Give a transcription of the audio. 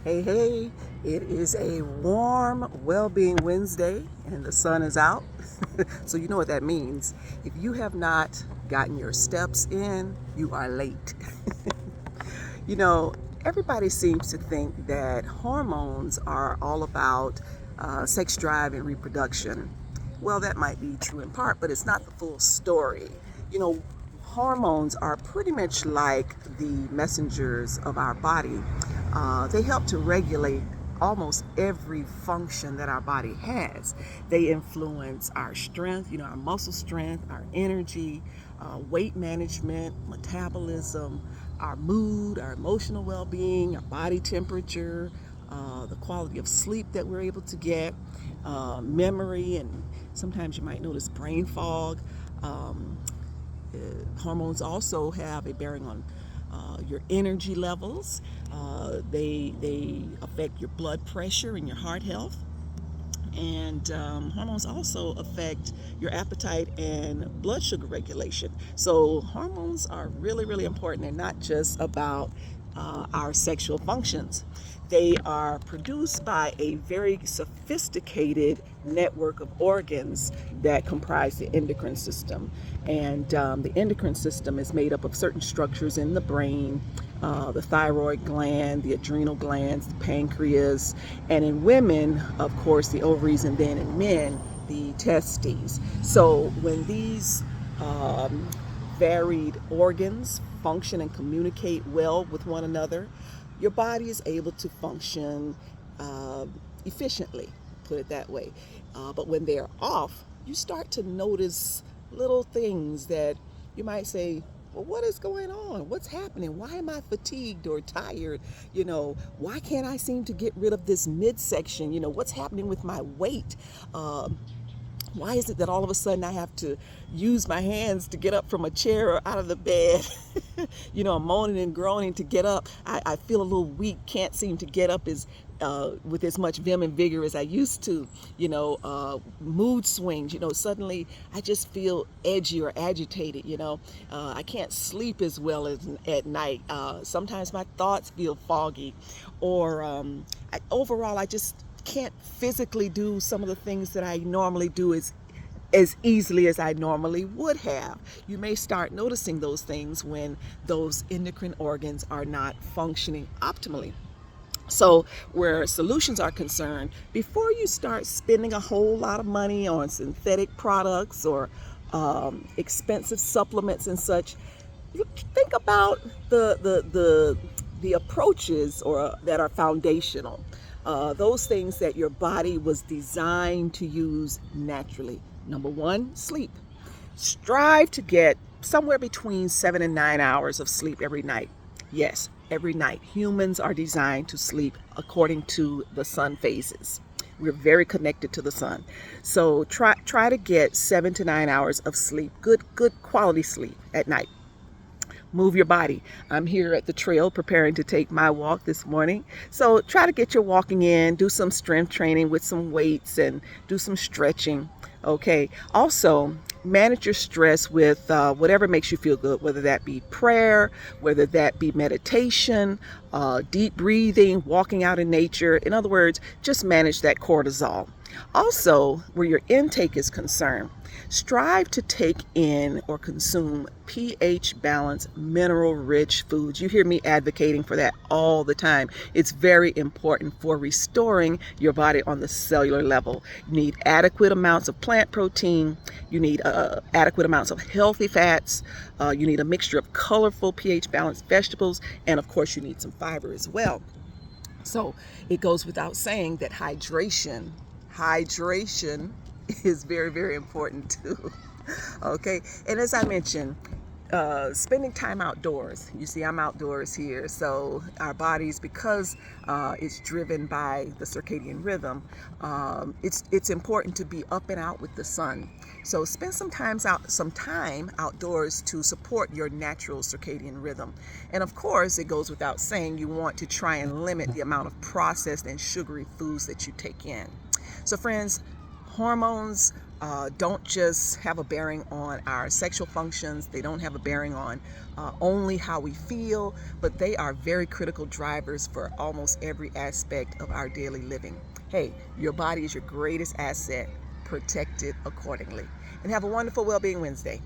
Hey, hey, it is a warm Wellbeing Wednesday and the sun is out. So you know what that means. If you have not gotten your steps in, you are late. You know, everybody seems to think that hormones are all about sex drive and reproduction. Well, that might be true in part, but it's not the full story. You know, hormones are pretty much like the messengers of our body. They help to regulate almost every function that our body has. They influence our strength, our muscle strength, our energy, weight management, metabolism, our mood, our emotional well-being, our body temperature, the quality of sleep that we're able to get, memory, and sometimes you might notice brain fog. Hormones also have a bearing on your energy levels. They affect your blood pressure and your heart health. And hormones also affect your appetite and blood sugar regulation. So hormones are really, really important. They're not just about our sexual functions. They are produced by a very sophisticated network of organs that comprise the endocrine system. And the endocrine system is made up of certain structures in the brain, the thyroid gland, the adrenal glands, the pancreas, and in women, of course, the ovaries, and then in men, the testes. So when these varied organs function and communicate well with one another, your body is able to function efficiently, put it that way. But when they're off, you start to notice little things that you might say, well, what is going on? What's happening? Why am I fatigued or tired? Why can't I seem to get rid of this midsection? What's happening with my weight? Why is it that all of a sudden I have to use my hands to get up from a chair or out of the bed? I'm moaning and groaning to get up. I feel a little weak, can't seem to get up with as much vim and vigor as I used to. Mood swings, suddenly I just feel edgy or agitated. I can't sleep as well as at night. Sometimes my thoughts feel foggy, or overall I just can't physically do some of the things that I normally do as easily as I normally would have. You may start noticing those things when those endocrine organs are not functioning optimally. So where solutions are concerned, before you start spending a whole lot of money on synthetic products or expensive supplements and such, you think about the approaches that are foundational. Those things that your body was designed to use naturally. Number one, sleep. Strive to get somewhere between 7 and 9 hours of sleep every night. Yes, every night. Humans are designed to sleep according to the sun phases. We're very connected to the sun. So try to get 7 to 9 hours of sleep, good quality sleep at night. Move your body. I'm here at the trail preparing to take my walk this morning. So try to get your walking in, do some strength training with some weights and do some stretching. Okay. Also, manage your stress with whatever makes you feel good, whether that be prayer, whether that be meditation, deep breathing, walking out in nature. In other words, just manage that cortisol. Also, where your intake is concerned, strive to take in or consume pH balanced, mineral rich foods. You hear me advocating for that all the time. It's very important for restoring your body on the cellular level. You need adequate amounts of plant protein. You need adequate amounts of healthy fats. You need a mixture of colorful pH balanced vegetables. And of course, you need some fiber as well. So it goes without saying that hydration is very, very important too. Okay. And as I mentioned, spending time outdoors. You see, I'm outdoors here. So our bodies, because it's driven by the circadian rhythm, it's important to be up and out with the sun. So spend some time outdoors to support your natural circadian rhythm. And of course, it goes without saying, you want to try and limit the amount of processed and sugary foods that you take in. So friends, hormones don't just have a bearing on our sexual functions. They don't have a bearing on only how we feel, but they are very critical drivers for almost every aspect of our daily living. Hey, your body is your greatest asset. Protect it accordingly. And have a wonderful Wellbeing Wednesday.